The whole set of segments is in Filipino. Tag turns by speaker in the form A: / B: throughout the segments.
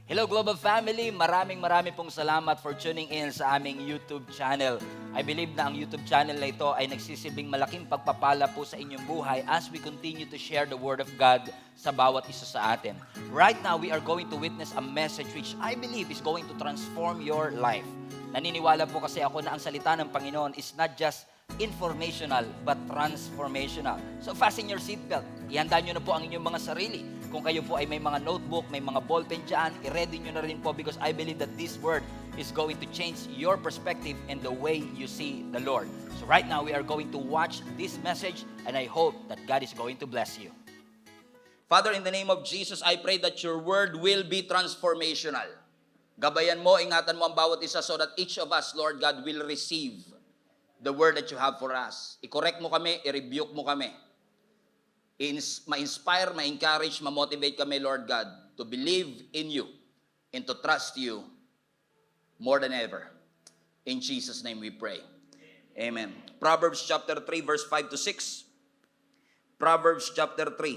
A: Hello Global Family, maraming pong salamat for tuning in sa aming YouTube channel. I believe na ang YouTube channel na ito ay nagsisilbing malaking pagpapala po sa inyong buhay as we continue to share the Word of God sa bawat isa sa atin. Right now, we are going to witness a message which I believe is going to transform your life. Naniniwala po kasi ako na ang salita ng Panginoon is not just informational but transformational. So fasten your seatbelt. Ihanda nyo na po ang inyong mga sarili. Kung kayo po ay may mga notebook, may mga ballpen dyan, i-ready nyo na rin po because I believe that this word is going to change your perspective and the way you see the Lord. So right now, we are going to watch this message and I hope that God is going to bless you. Father, in the name of Jesus, I pray that your word will be transformational. Gabayan mo, ingatan mo ang bawat isa so that each of us, Lord God, will receive the word that you have for us. I-correct mo kami, i-rebuke mo kami. Ma-inspire, ma-encourage, ma-motivate kami, Lord God, to believe in you and to trust you more than ever. In Jesus' name we pray. Amen. Proverbs chapter 3, verse 5 to 6. Proverbs chapter 3,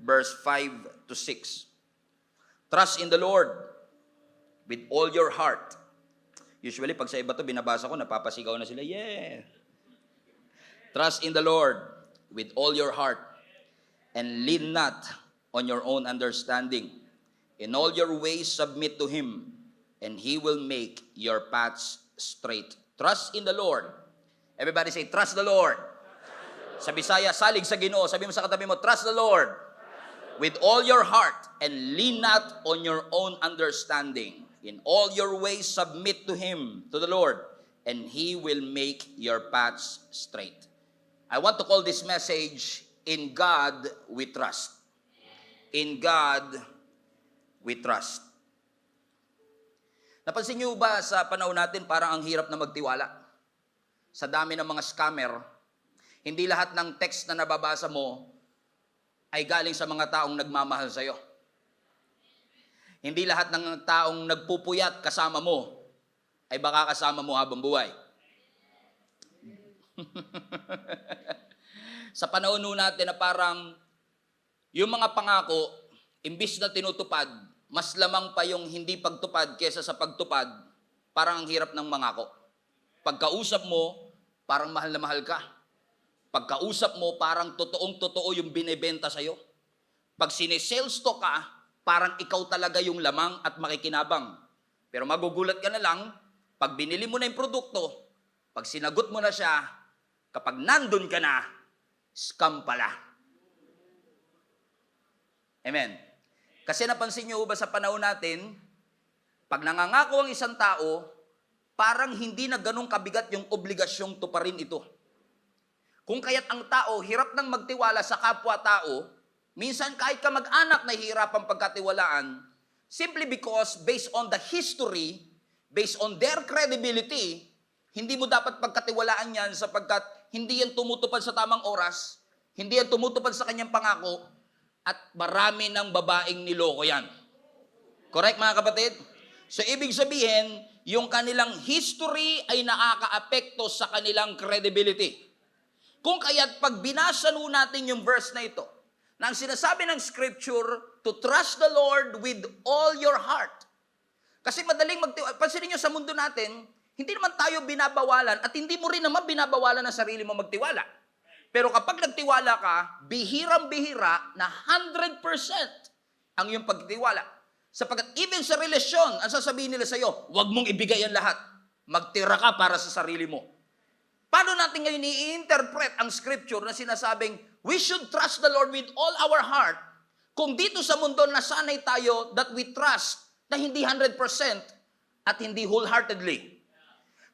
A: verse 5 to 6. Trust in the Lord with all your heart. Usually, pag sa iba to binabasa ko, napapasigaw na sila, yeah! Trust in the Lord with all your heart, and lean not on your own understanding. In all your ways submit to Him, and He will make your paths straight. Trust in the Lord. Everybody say, trust the Lord. Sa Bisaya, salig sa Ginoo. Sabi mo sa katabi mo, trust the Lord with all your heart, and lean not on your own understanding. In all your ways submit to Him, to the Lord, and He will make your paths straight. I want to call this message, In God We Trust. In God We Trust. Napansin niyo ba sa panahon natin parang ang hirap na magtiwala? Sa dami ng mga scammer, hindi lahat ng text na nababasa mo ay galing sa mga taong nagmamahal sa'yo. Hindi lahat ng taong nagpupuyat kasama mo ay baka kasama mo habang buhay. Sa panahon natin na parang yung mga pangako, imbis na tinutupad, mas lamang pa yung hindi pagtupad kesa sa pagtupad, parang ang hirap ng mangako. Pagkausap mo, parang mahal na mahal ka. Pagkausap mo, parang totoong-totoo yung binebenta sa'yo. Pag sinesales talk ka, parang ikaw talaga yung lamang at makikinabang. Pero magugulat ka na lang, pag binili mo na yung produkto, pag sinagot mo na siya, kapag nandun ka na, scam pala. Amen. Kasi napansin niyo ba sa panahon natin, pag nangangako ang isang tao, parang hindi na ganun kabigat yung obligasyong tuparin ito. Kung kaya't ang tao, hirap nang magtiwala sa kapwa-tao, minsan kahit ka mag-anak na hirapang pagkatiwalaan, simply because based on the history, based on their credibility, hindi mo dapat pagkatiwalaan yan sapagkat hindi yan tumutupad sa tamang oras, hindi yan tumutupad sa kanyang pangako, at marami ng babaeng niloko yan. Correct mga kapatid? So ibig sabihin, yung kanilang history ay nakakaapekto sa kanilang credibility. Kung kaya't pag binasa natin yung verse na ito, na ang sinasabi ng scripture, to trust the Lord with all your heart. Kasi madaling pansinin nyo sa mundo natin, hindi naman tayo binabawalan at hindi mo rin naman binabawalan ang sarili mo magtiwala. Pero kapag nagtiwala ka, bihirang-bihira na 100% ang iyong pagtiwala. Sapagkat even sa relasyon, ang sasabihin nila sa iyo, huwag mong ibigay ang lahat. Magtira ka para sa sarili mo. Paano natin ngayon i-interpret ang scripture na sinasabing, we should trust the Lord with all our heart, kung dito sa mundo nasanay tayo that we trust na hindi 100% at hindi wholeheartedly.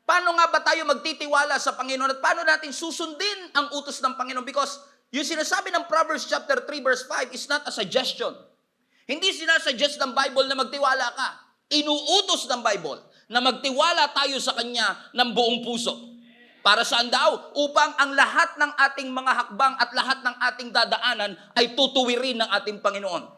A: Paano nga ba tayo magtitiwala sa Panginoon at paano natin susundin ang utos ng Panginoon? Because yung sinasabi ng Proverbs chapter 3 verse 5 is not a suggestion. Hindi sinasuggest ng Bible na magtiwala ka. Inuutos ng Bible na magtiwala tayo sa Kanya ng buong puso. Para saan daw? Upang ang lahat ng ating mga hakbang at lahat ng ating dadaanan ay tutuwirin ng ating Panginoon.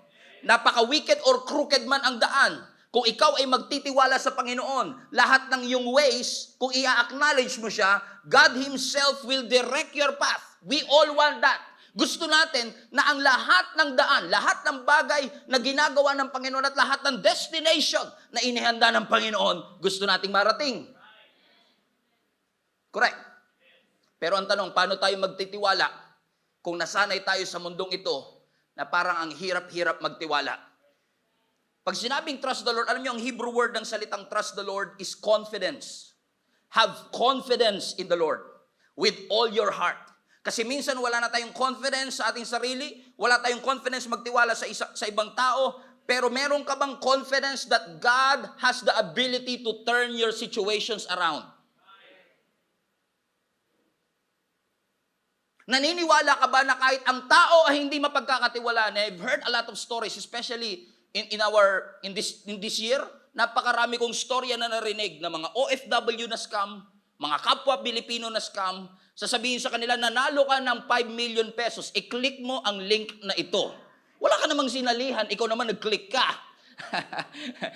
A: Napaka-wicked or crooked man ang daan, kung ikaw ay magtitiwala sa Panginoon, lahat ng iyong ways, kung i-acknowledge mo siya, God Himself will direct your path. We all want that. Gusto natin na ang lahat ng daan, lahat ng bagay na ginagawa ng Panginoon at lahat ng destination na inihanda ng Panginoon, gusto nating marating. Correct. Pero ang tanong, paano tayo magtitiwala kung nasanay tayo sa mundong ito na parang ang hirap-hirap magtiwala? Pag sinabing trust the Lord, alam niyo, ang Hebrew word ng salitang trust the Lord is confidence. Have confidence in the Lord with all your heart. Kasi minsan wala na tayong confidence sa ating sarili, wala tayong confidence magtiwala sa ibang tao, pero meron ka bang confidence that God has the ability to turn your situations around? Naniniwala ka ba na kahit ang tao ay hindi mapagkakatiwalaan? I've heard a lot of stories, especially in this year. Napakarami kong storya na narinig na mga OFW na scam, mga kapwa Pilipino na scam. Sasabihin sa kanila, nanalo ka ng 5 million pesos. I-click mo ang link na ito. Wala ka namang sinalihan, ikaw naman nag-click ka.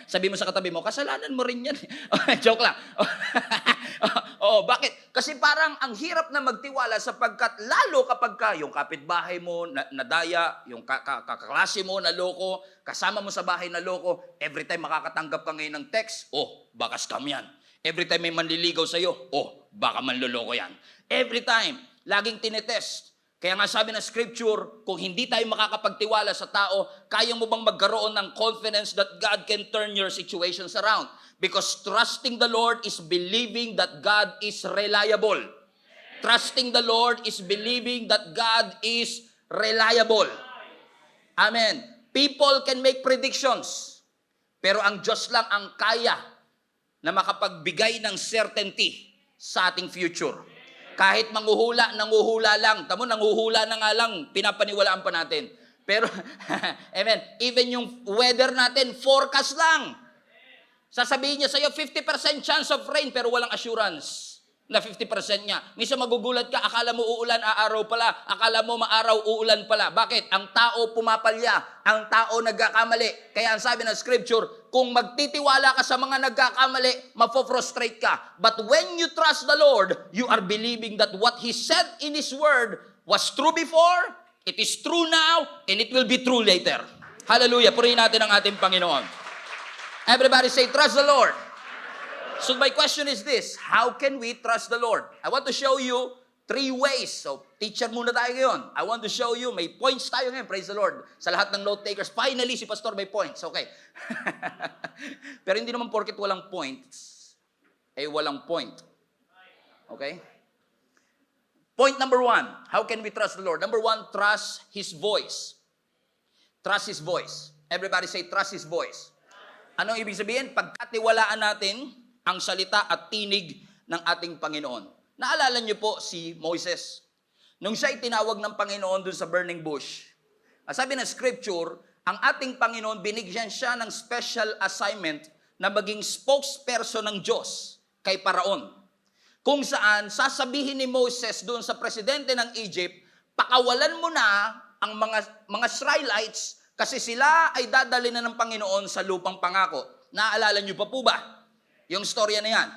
A: Sabi mo sa katabi mo, kasalanan mo rin yan. Joke lang. Bakit? Kasi parang ang hirap na magtiwala sapagkat lalo kapag yung kapitbahay mo nadaya, yung kaklase mo naloko, kasama mo sa bahay naloko, every time makakatanggap ka ngayon ng text, baka scam yan. Every time may manliligaw sa'yo, baka manloloko yan. Every time, laging tinetest. Kaya nga sabi ng scripture, kung hindi tayo makakapagtiwala sa tao, kaya mo bang magkaroon ng confidence that God can turn your situations around? Because trusting the Lord is believing that God is reliable. Trusting the Lord is believing that God is reliable. Amen. People can make predictions, pero ang Diyos lang ang kaya na makapagbigay ng certainty sa ating future. Kahit nanguhula lang. Tamo, nanguhula na nga lang, pinapaniwalaan pa natin. Pero, amen, even yung weather natin, forecast lang. Sasabihin niya sa'yo, 50% chance of rain, pero walang assurance na 50% niya. Minsan magugulat ka, akala mo uulan, aaraw pala. Akala mo maaraw, uulan pala. Bakit? Ang tao pumapalya. Ang tao nagkakamali. Kaya ang sabi ng scripture, kung magtitiwala ka sa mga nagkakamali, mapofrustrate ka. But when you trust the Lord, you are believing that what He said in His Word was true before, it is true now, and it will be true later. Hallelujah. Purihin natin ang ating Panginoon. Everybody say, trust the Lord. So my question is this, how can we trust the Lord? I want to show you 3 ways. So teacher muna tayo ngayon. I want to show you, may points tayo ngayon, praise the Lord. Sa lahat ng note takers, finally si Pastor may points. Okay. Pero hindi naman porket walang points, walang point. Okay? Point number 1, how can we trust the Lord? Number 1, trust His voice. Trust His voice. Everybody say, trust His voice. Anong ibig sabihin? Pagkatiwalaan natin ang salita at tinig ng ating Panginoon. Naalala niyo po si Moses. Nung siya itinawag ng Panginoon dun sa burning bush, sabi ng scripture, ang ating Panginoon, binigyan siya ng special assignment na maging spokesperson ng Diyos kay Paraon. Kung saan, sasabihin ni Moses dun sa presidente ng Egypt, pakawalan mo na ang mga Israelites kasi sila ay dadali na ng Panginoon sa lupang pangako. Naaalala niyo pa po ba yung storya na yan?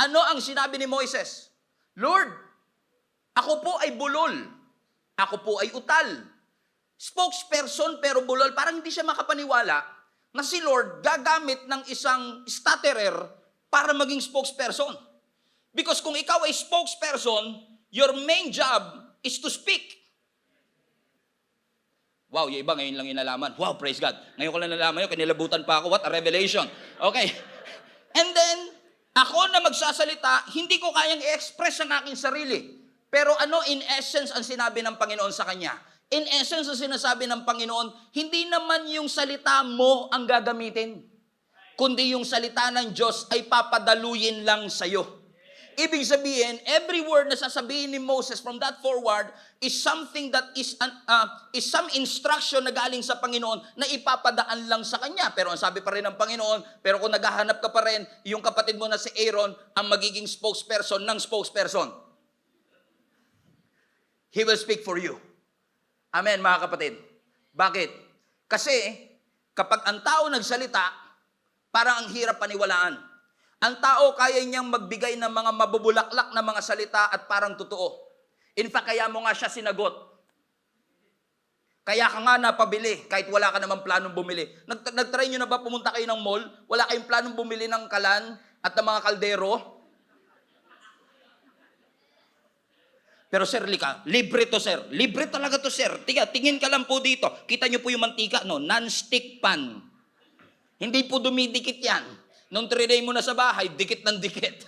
A: Ano ang sinabi ni Moises? Lord, ako po ay bulol. Ako po ay utal. Spokesperson pero bulol. Parang hindi siya makapaniwala na si Lord gagamit ng isang stutterer para maging spokesperson. Because kung ikaw ay spokesperson, your main job is to speak. Wow, yung iba ngayon lang inalaman. Wow, praise God. Ngayon ko lang nalaman yun, kinilabutan pa ako. What a revelation. Okay. And then, ako na magsasalita, hindi ko kayang i-express ang aking sarili. Pero in essence, ang sinabi ng Panginoon sa kanya? In essence, ang sinasabi ng Panginoon, hindi naman yung salita mo ang gagamitin, kundi yung salita ng Diyos ay papadaluyin lang sa'yo. Ibig sabihin, every word na sasabihin ni Moses from that forward is something that is some instruction na galing sa Panginoon na ipapadaan lang sa kanya. Pero ang sabi pa rin ng Panginoon, pero kung naghahanap ka pa rin, yung kapatid mo na si Aaron ang magiging spokesperson ng spokesperson. He will speak for you. Amen, mga kapatid. Bakit? Kasi kapag ang tao nagsalita, parang ang hirap paniwalaan. Ang tao kaya niyang magbigay ng mga mabubulaklak na mga salita at parang totoo. In fact, kaya mo nga siya sinagot. Kaya ka nga napabili kahit wala ka namang planong bumili. Nag-try nyo na ba pumunta kayo ng mall? Wala kayong planong bumili ng kalan at ng mga kaldero? Pero sir, lika, libre to sir. Libre talaga to sir. Tingin ka lang po dito. Kita nyo po yung mantika, no? Non-stick pan. Hindi po dumidikit yan. Nung 3 day mo na sa bahay, dikit ng dikit.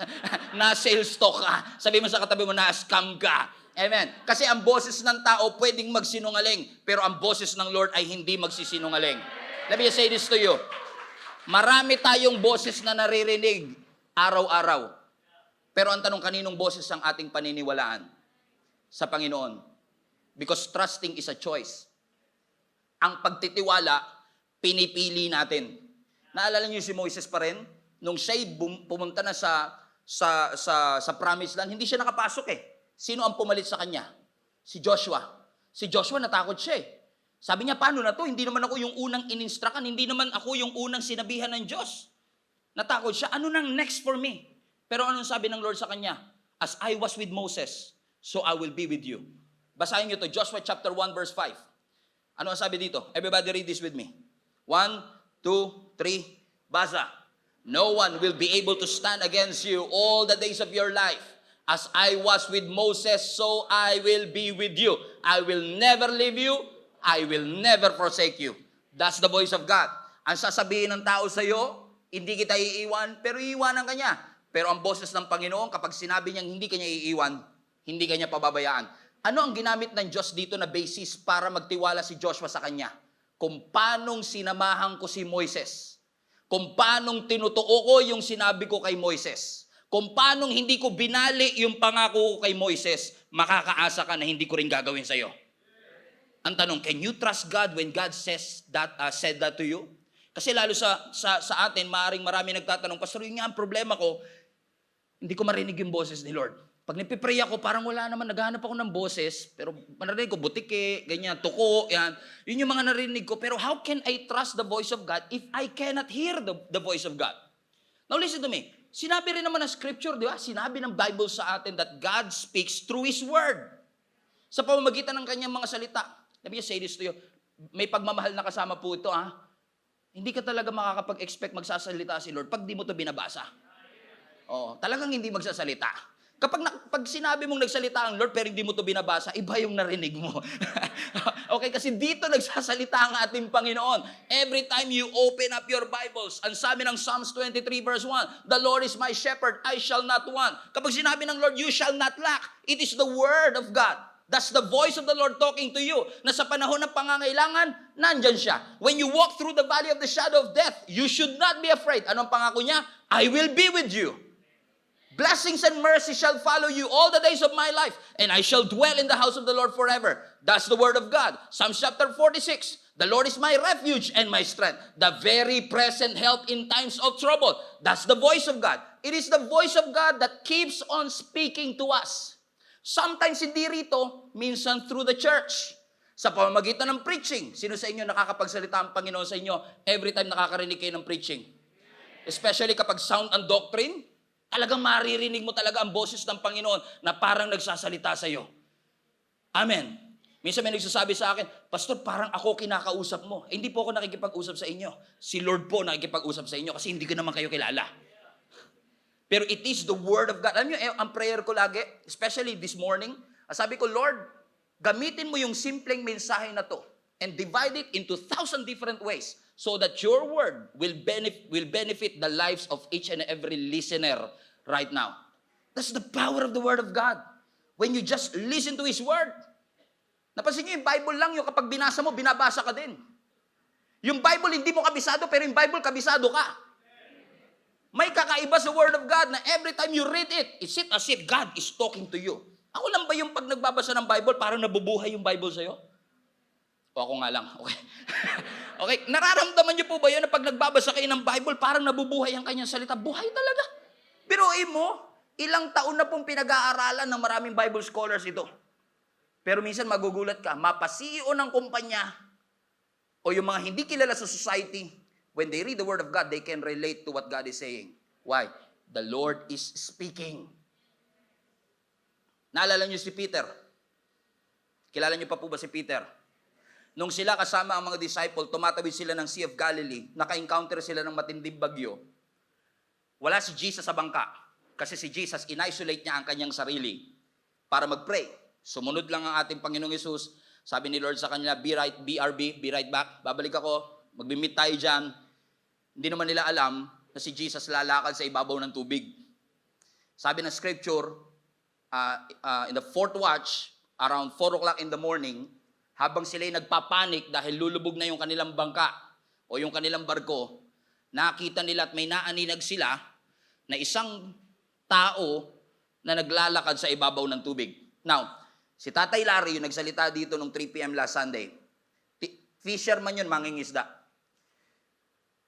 A: Na-sales stock ka. Sabi mo sa katabi mo, na-scam ka. Amen. Kasi ang boses ng tao pwedeng magsinungaling, pero ang boses ng Lord ay hindi magsisinungaling. Let me just say this to you. Marami tayong boses na naririnig araw-araw. Pero ang tanong, kaninong boses ang ating paniniwalaan? Sa Panginoon. Because trusting is a choice. Ang pagtitiwala, pinipili natin. Naalala niyo si Moises pa rin? Nung siya'y pumunta na sa promised land, hindi siya nakapasok eh. Sino ang pumalit sa kanya? Si Joshua. Si Joshua natakot siya eh. Sabi niya, paano na to? Hindi naman ako yung unang ininstrakan. Hindi naman ako yung unang sinabihan ng Diyos. Natakot siya. Ano nang next for me? Pero anong sabi ng Lord sa kanya? As I was with Moses, so I will be with you. Basahin niyo to, Joshua chapter 1 verse 5. Ano ang sabi dito? Everybody read this with me. 1, 2, 3, basa. No one will be able to stand against you all the days of your life. As I was with Moses, so I will be with you. I will never leave you. I will never forsake you. That's the voice of God. Ang sasabihin ng tao sa iyo, hindi kita iiwan, pero iiwanan ka niya. Pero ang boses ng Panginoon, kapag sinabi niyang hindi ka niya iiwan, hindi ka niya pababayaan. Ano ang ginamit ng Diyos dito na basis para magtiwala si Joshua sa kanya? Kung paanong sinamahan ko si Moises. Kung paanong tinutuo ko yung sinabi ko kay Moises. Kung paanong hindi ko binali yung pangako ko kay Moises, makakaasa ka na hindi ko rin gagawin sa iyo. Ang tanong, can you trust God when God said that to you? Kasi lalo sa atin, maaaring marami nagtatanong, Pastor, yun nga ang problema ko, hindi ko marinig yung boses ni Lord. Pag nagpipray ako, parang wala naman, naghahanap ako ng boses, pero narinig ko, butike, ganyan, tuko, yan. Yun yung mga narinig ko. Pero how can I trust the voice of God if I cannot hear the voice of God? Now listen to me. Sinabi rin naman ng scripture, di ba? Sinabi ng Bible sa atin that God speaks through His Word. Sa pamamagitan ng kanyang mga salita. Let me just say this to you. May pagmamahal na kasama po ito, ha? Hindi ka talaga makakapag-expect magsasalita si Lord pag di mo ito binabasa. Oo, talagang hindi magsasalita. Pag sinabi mong nagsalita ang Lord pero hindi mo ito binabasa, iba yung narinig mo. Okay, kasi dito nagsasalita ang ating Panginoon. Every time you open up your Bibles, ang sabi ng Psalms 23 verse 1, the Lord is my shepherd, I shall not want. Kapag sinabi ng Lord, you shall not lack, it is the Word of God. That's the voice of the Lord talking to you. Na sa panahon ng pangangailangan, nandyan siya. When you walk through the valley of the shadow of death, you should not be afraid. Anong pangako niya? I will be with you. Blessings and mercy shall follow you all the days of my life, and I shall dwell in the house of the Lord forever. That's the word of God. Psalms chapter 46. The Lord is my refuge and my strength, the very present help in times of trouble. That's the voice of God. It is the voice of God that keeps on speaking to us. Sometimes hindi rito, minsan through the church. Sa pamamagitan ng preaching. Sino sa inyo nakakapagsalita ang Panginoon sa inyo every time nakakarinig kayo ng preaching? Especially kapag sound and doctrine, talagang maririnig mo talaga ang boses ng Panginoon na parang nagsasalita sa iyo. Amen. Minsan may nagsasabi sa akin, Pastor, parang ako kinakausap mo. Hindi po ako nakikipag-usap sa inyo. Si Lord po nakikipag-usap sa inyo kasi hindi ko naman kayo kilala. Pero it is the Word of God. Alam niyo, ang prayer ko lagi, especially this morning, sabi ko, Lord, gamitin mo yung simpleng mensahe na to and divide it into 1,000 different ways so that your word will benefit the lives of each and every listener right now. That's the power of the Word of God. When you just listen to His Word. Napansin niyo, yung Bible lang, yung kapag binasa mo, binabasa ka din. Yung Bible, hindi mo kabisado, pero yung Bible, kabisado ka. May kakaiba sa Word of God na every time you read it, it's as if God is talking to you. Ako lang ba yung pag nagbabasa ng Bible, parang nabubuhay yung Bible sa'yo? O ako nga lang, okay. Okay, nararamdaman niyo po ba yun na pag nagbabasa kayo ng Bible, parang nabubuhay ang kanyang salita? Buhay talaga. Biruin mo, ilang taon na pong pinag-aaralan ng maraming Bible scholars ito. Pero minsan magugulat ka, mapa-CEO ng kumpanya o yung mga hindi kilala sa society, when they read the Word of God, they can relate to what God is saying. Why? The Lord is speaking. Naalala niyo si Peter? Kilala niyo pa po ba si Peter? Nung sila kasama ang mga disciple, tumatawid sila ng Sea of Galilee, naka-encounter sila ng matinding bagyo, wala si Jesus sa bangka. Kasi si Jesus, in-isolate niya ang kanyang sarili para mag-pray. Sumunod lang ang ating Panginoong Hesus. Sabi ni Lord sa kanila, BRB, be right back. Babalik ako, mag-meet tayo dyan. Hindi naman nila alam na si Jesus lalakad sa ibabaw ng tubig. Sabi ng scripture, in the fourth watch, around 4 o'clock in the morning, habang sila'y nagpapanik dahil lulubog na yung kanilang bangka o yung kanilang barko, nakita nila at may naaninag sila na isang tao na naglalakad sa ibabaw ng tubig. Now, si Tatay Larry, yung nagsalita dito nung 3 p.m. last Sunday, fisherman yun, mangingisda.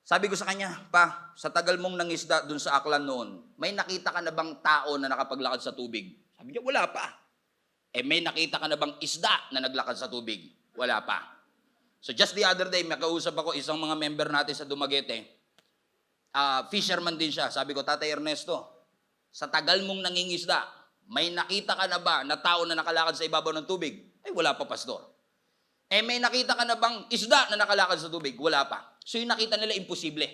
A: Sabi ko sa kanya, pa, sa tagal mong nangisda dun sa Aklan noon, may nakita ka na bang tao na nakapaglakad sa tubig? Sabi niya, wala pa. May nakita ka na bang isda na naglakad sa tubig? Wala pa. So just the other day, makausap ako isang mga member natin sa Dumaguete. Fisherman din siya. Sabi ko, Tatay Ernesto, sa tagal mong nangingisda, may nakita ka na ba na tao na nakalakad sa ibabaw ng tubig? Ay, wala pa, Pastor. May nakita ka na bang isda na nakalakad sa tubig? Wala pa. So yung nakita nila, imposible.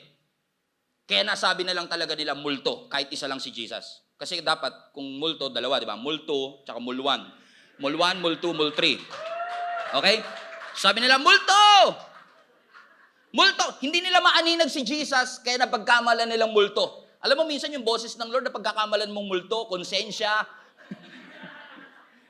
A: Kaya nasabi na lang talaga nila multo, kahit isa lang si Jesus. Kasi dapat, kung multo, dalawa, di ba? Multo, tsaka mulwan. Mul1, mul2, mul3. Okay? Sabi nila, multo! Multo! Hindi nila maaninag si Jesus, kaya napagkamalan nilang multo. Alam mo, minsan yung boses ng Lord na pagkakamalan mong multo, konsensya.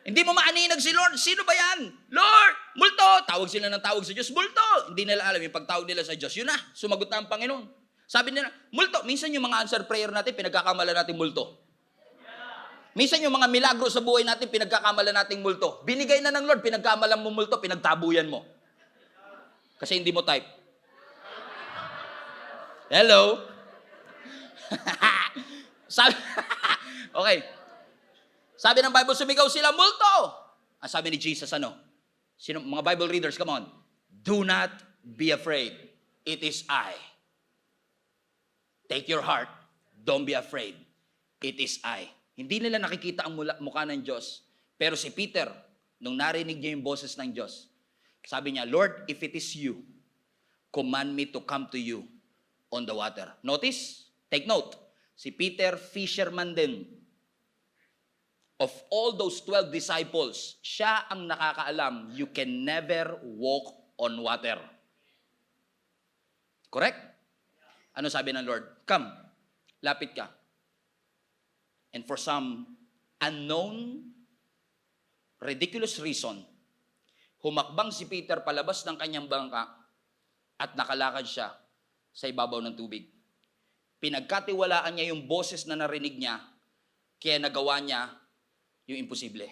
A: Hindi mo maaninag si Lord. Sino ba yan? Lord! Multo! Tawag sila ng tawag sa Diyos. Multo! Hindi nila alam yung pagtawag nila sa Diyos. Yun na, sumagot na ang Panginoon. Sabi nila, multo! Minsan yung mga answer prayer natin, pinagkakamalan natin multo. Minsan yung mga milagro sa buhay natin, pinagkakamalan nating multo. Binigay na ng Lord, pinagkamalan mo multo, pinagtabuyan mo. Kasi hindi mo type. Hello? Okay. Sabi ng Bible, sumigaw sila, multo! Ang sabi ni Jesus, ano? Mga Bible readers, come on. Do not be afraid. It is I. Take your heart. Don't be afraid. It is I. Hindi nila nakikita ang mukha ng Diyos. Pero si Peter, nung narinig niya yung boses ng Diyos, sabi niya, Lord, if it is you, command me to come to you on the water. Notice, take note, si Peter, fisherman din. Of all those 12 disciples, siya ang nakakaalam, you can never walk on water. Correct? Ano sabi ng Lord? Come, lapit ka. And for some unknown, ridiculous reason, humakbang si Peter palabas ng kanyang bangka at nakalakad siya sa ibabaw ng tubig. Pinagkatiwalaan niya yung boses na narinig niya, kaya nagawa niya yung imposible.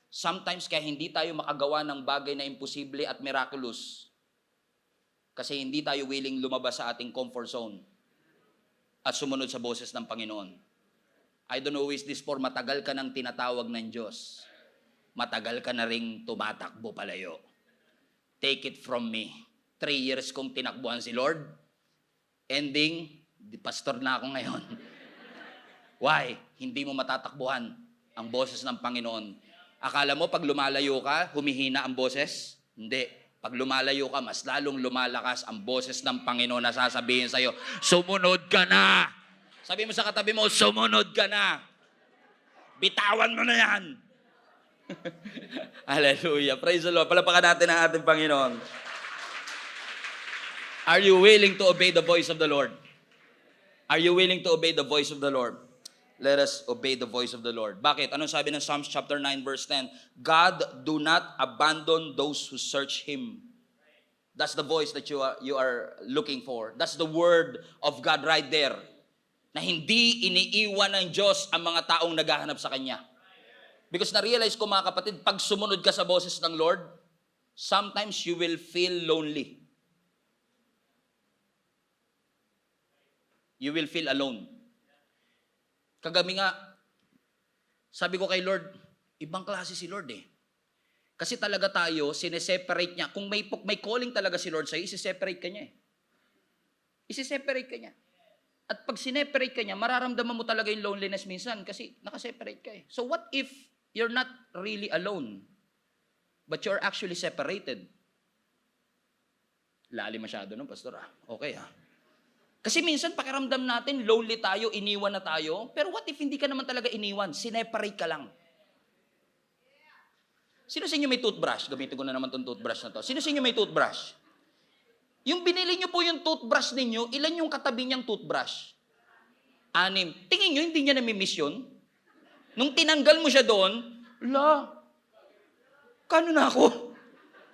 A: Sometimes kaya hindi tayo makagawa ng bagay na imposible at miraculous kasi hindi tayo willing lumabas sa ating comfort zone at sumunod sa boses ng Panginoon. I don't know who is this for, matagal ka nang tinatawag ng Diyos. Matagal ka na ring tumatakbo palayo. Take it from me. 3 years kong tinakbuhan si Lord. Ending, pastor na ako ngayon. Why? Hindi mo matatakbuhan ang boses ng Panginoon. Akala mo pag lumalayo ka, humihina ang boses? Hindi. Pag lumalayo ka, mas lalong lumalakas ang boses ng Panginoon na sasabihin sa'yo, sumunod ka na! Sabi mo sa katabi mo, sumunod ka na. Bitawan mo na yan. Hallelujah. Praise the Lord. Palapakan natin ang ating Panginoon. Are you willing to obey the voice of the Lord? Are you willing to obey the voice of the Lord? Let us obey the voice of the Lord. Bakit? Anong sabi ng Psalms chapter 9 verse 10? God do not abandon those who search Him. That's the voice that you are looking for. That's the word of God right there. Na hindi iniiwan ng Diyos ang mga taong naghahanap sa Kanya. Because na-realize ko mga kapatid, pag sumunod ka sa boses ng Lord, sometimes you will feel lonely. You will feel alone. Kagabi nga, sabi ko kay Lord, ibang klase si Lord eh. Kasi talaga tayo, sineseparate niya. Kung may calling talaga si Lord sa'yo, isiseparate ka niya eh. Isiseparate ka niya. At pag sineparate ka niya, mararamdaman mo talaga yung loneliness minsan kasi nakaseparate ka eh. So what if you're not really alone, but you're actually separated? Lalim masyado nun, pastor Okay Kasi minsan pakiramdam natin, lonely tayo, iniwan na tayo. Pero what if hindi ka naman talaga iniwan? Sineparate ka lang. Sino sa inyo may toothbrush? Gamitin ko na naman itong toothbrush na to. Sino sa inyo may toothbrush? Yung binili nyo po yung toothbrush ninyo, ilan yung katabi niyang toothbrush? 6. Tingin nyo, hindi niya namimiss yun? Nung tinanggal mo siya doon, kano na ako?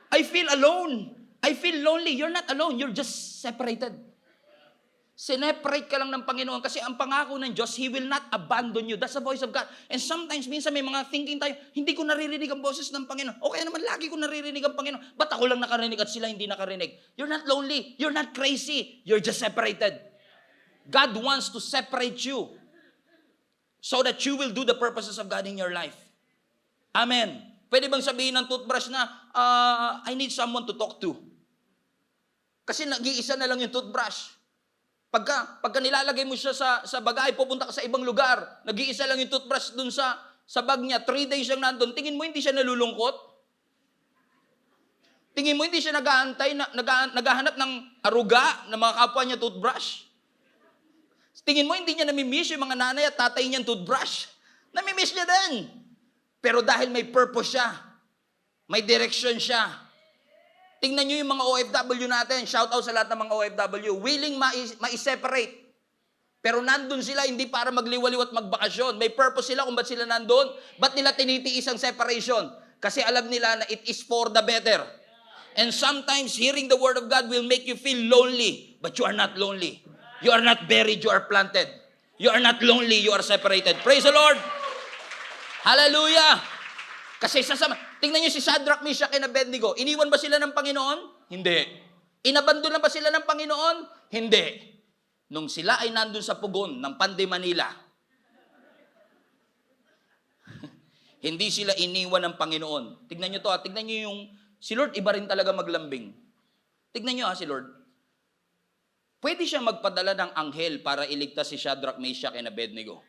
A: I feel alone. I feel lonely. You're not alone. You're just separated. Sineparate ka lang ng Panginoon kasi ang pangako ng Diyos, He will not abandon you. That's the voice of God. And sometimes, minsan may mga thinking tayo, hindi ko naririnig ang boses ng Panginoon. Okay naman, lagi ko naririnig ang Panginoon. Ba't ako lang nakarinig at sila hindi nakarinig? You're not lonely. You're not crazy. You're just separated. God wants to separate you so that you will do the purposes of God in your life. Amen. Pwede bang sabihin ng toothbrush na, I need someone to talk to? Kasi nag-iisa na lang yung toothbrush. Pagka nilalagay mo siya sa bagay, pupunta ka sa ibang lugar, nag-iisa lang yung toothbrush dun sa bag niya, 3 days siyang nandun, tingin mo hindi siya nalulungkot? Tingin mo hindi siya nag-aantay, naghahanap ng aruga ng mga kapwa niya toothbrush? Tingin mo hindi niya namimiss yung mga nanay at tatay niyang toothbrush? Namimiss niya din. Pero dahil may purpose siya, may direction siya, tingnan nyo yung mga OFW natin. Shout out sa lahat ng mga OFW. Willing ma-separate. Pero nandun sila hindi para magliwaliw at magbakasyon. May purpose sila kung ba't sila nandun. Ba't nila tinitiis ang separation? Kasi alam nila na it is for the better. And sometimes hearing the word of God will make you feel lonely. But you are not lonely. You are not buried, you are planted. You are not lonely, you are separated. Praise the Lord! Hallelujah! Kasi tingnan nyo si Shadrach, Meshach, and Abednego. Iniwan ba sila ng Panginoon? Hindi. Inabandon ba sila ng Panginoon? Hindi. Nung sila ay nandun sa pugon ng Pande Manila, hindi sila iniwan ng Panginoon. Tignan nyo to, tignan nyo yung, si Lord iba rin talaga maglambing. Tignan nyo si Lord. Pwede siya magpadala ng anghel para iligtas si Shadrach, Meshach, and Abednego.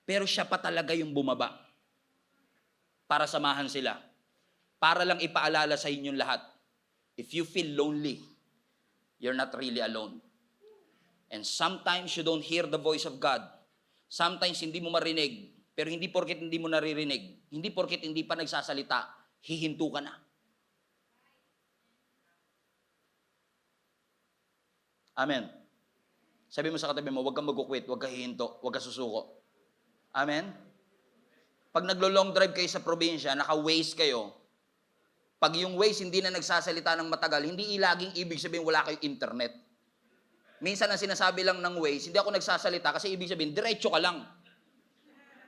A: Pero siya pa talaga yung bumaba para samahan sila. Para lang ipaalala sa inyong lahat, if you feel lonely, you're not really alone. And sometimes you don't hear the voice of God. Sometimes hindi mo marinig, pero hindi porket hindi mo naririnig, hindi porket hindi pa nagsasalita, hihinto ka na. Amen. Sabi mo sa katabi mo, huwag kang mag-quit, huwag kang hihinto, huwag kang susuko. Amen? Pag naglo-long drive kayo sa probinsya, naka-Waze kayo, pag yung Waze hindi na nagsasalita ng matagal, hindi laging ibig sabihin wala kayong internet. Minsan ang sinasabi lang ng Waze, hindi ako nagsasalita kasi ibig sabihin, diretso ka lang.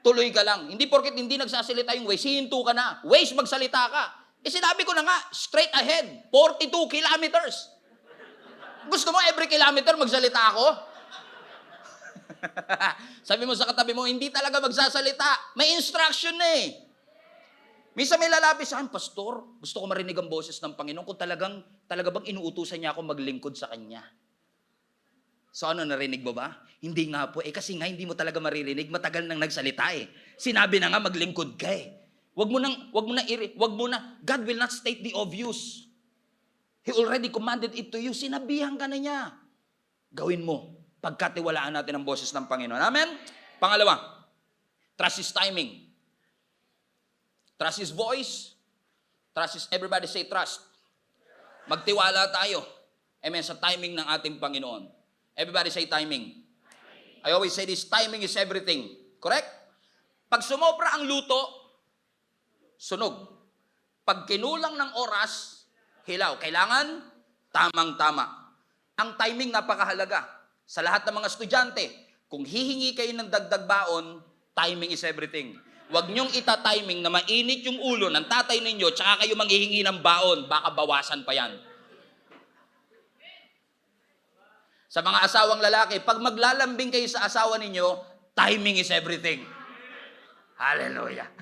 A: Tuloy ka lang. Hindi porket hindi nagsasalita yung Waze, hihinto ka na. Waze, magsalita ka. Sinabi ko na nga, straight ahead, 42 kilometers. Gusto mo every kilometer magsalita ako? Sabi mo sa katabi mo, hindi talaga magsasalita. May instruction na eh. Minsan may lalabi sa akin, Pastor, gusto ko marinig ang boses ng Panginoon kung talaga bang inuutusan niya ako maglingkod sa Kanya. So ano, narinig mo ba? Hindi nga po. Kasi nga hindi mo talaga maririnig. Matagal nang nagsalita eh. Sinabi na nga maglingkod ka eh. Wag mo na. God will not state the obvious. He already commanded it to you. Sinabihan ka na niya. Gawin mo. Pagkatiwalaan natin ang boses ng Panginoon. Amen? Pangalawa, trust His timing. Trust His voice. Everybody say trust. Magtiwala tayo. Amen, sa timing ng ating Panginoon. Everybody say timing. I always say this, timing is everything. Correct? Pag sumobra ang luto, sunog. Pag kinulang ng oras, hilaw. Kailangan, tamang-tama. Ang timing napakahalaga. Sa lahat ng mga estudyante, kung hihingi kayo ng dagdag baon, timing is everything. Huwag niyong ita-timing na mainit yung ulo ng tatay ninyo, tsaka kayo manghihingi ng baon, baka bawasan pa yan. Sa mga asawang lalaki, pag maglalambing kayo sa asawa ninyo, timing is everything. Hallelujah.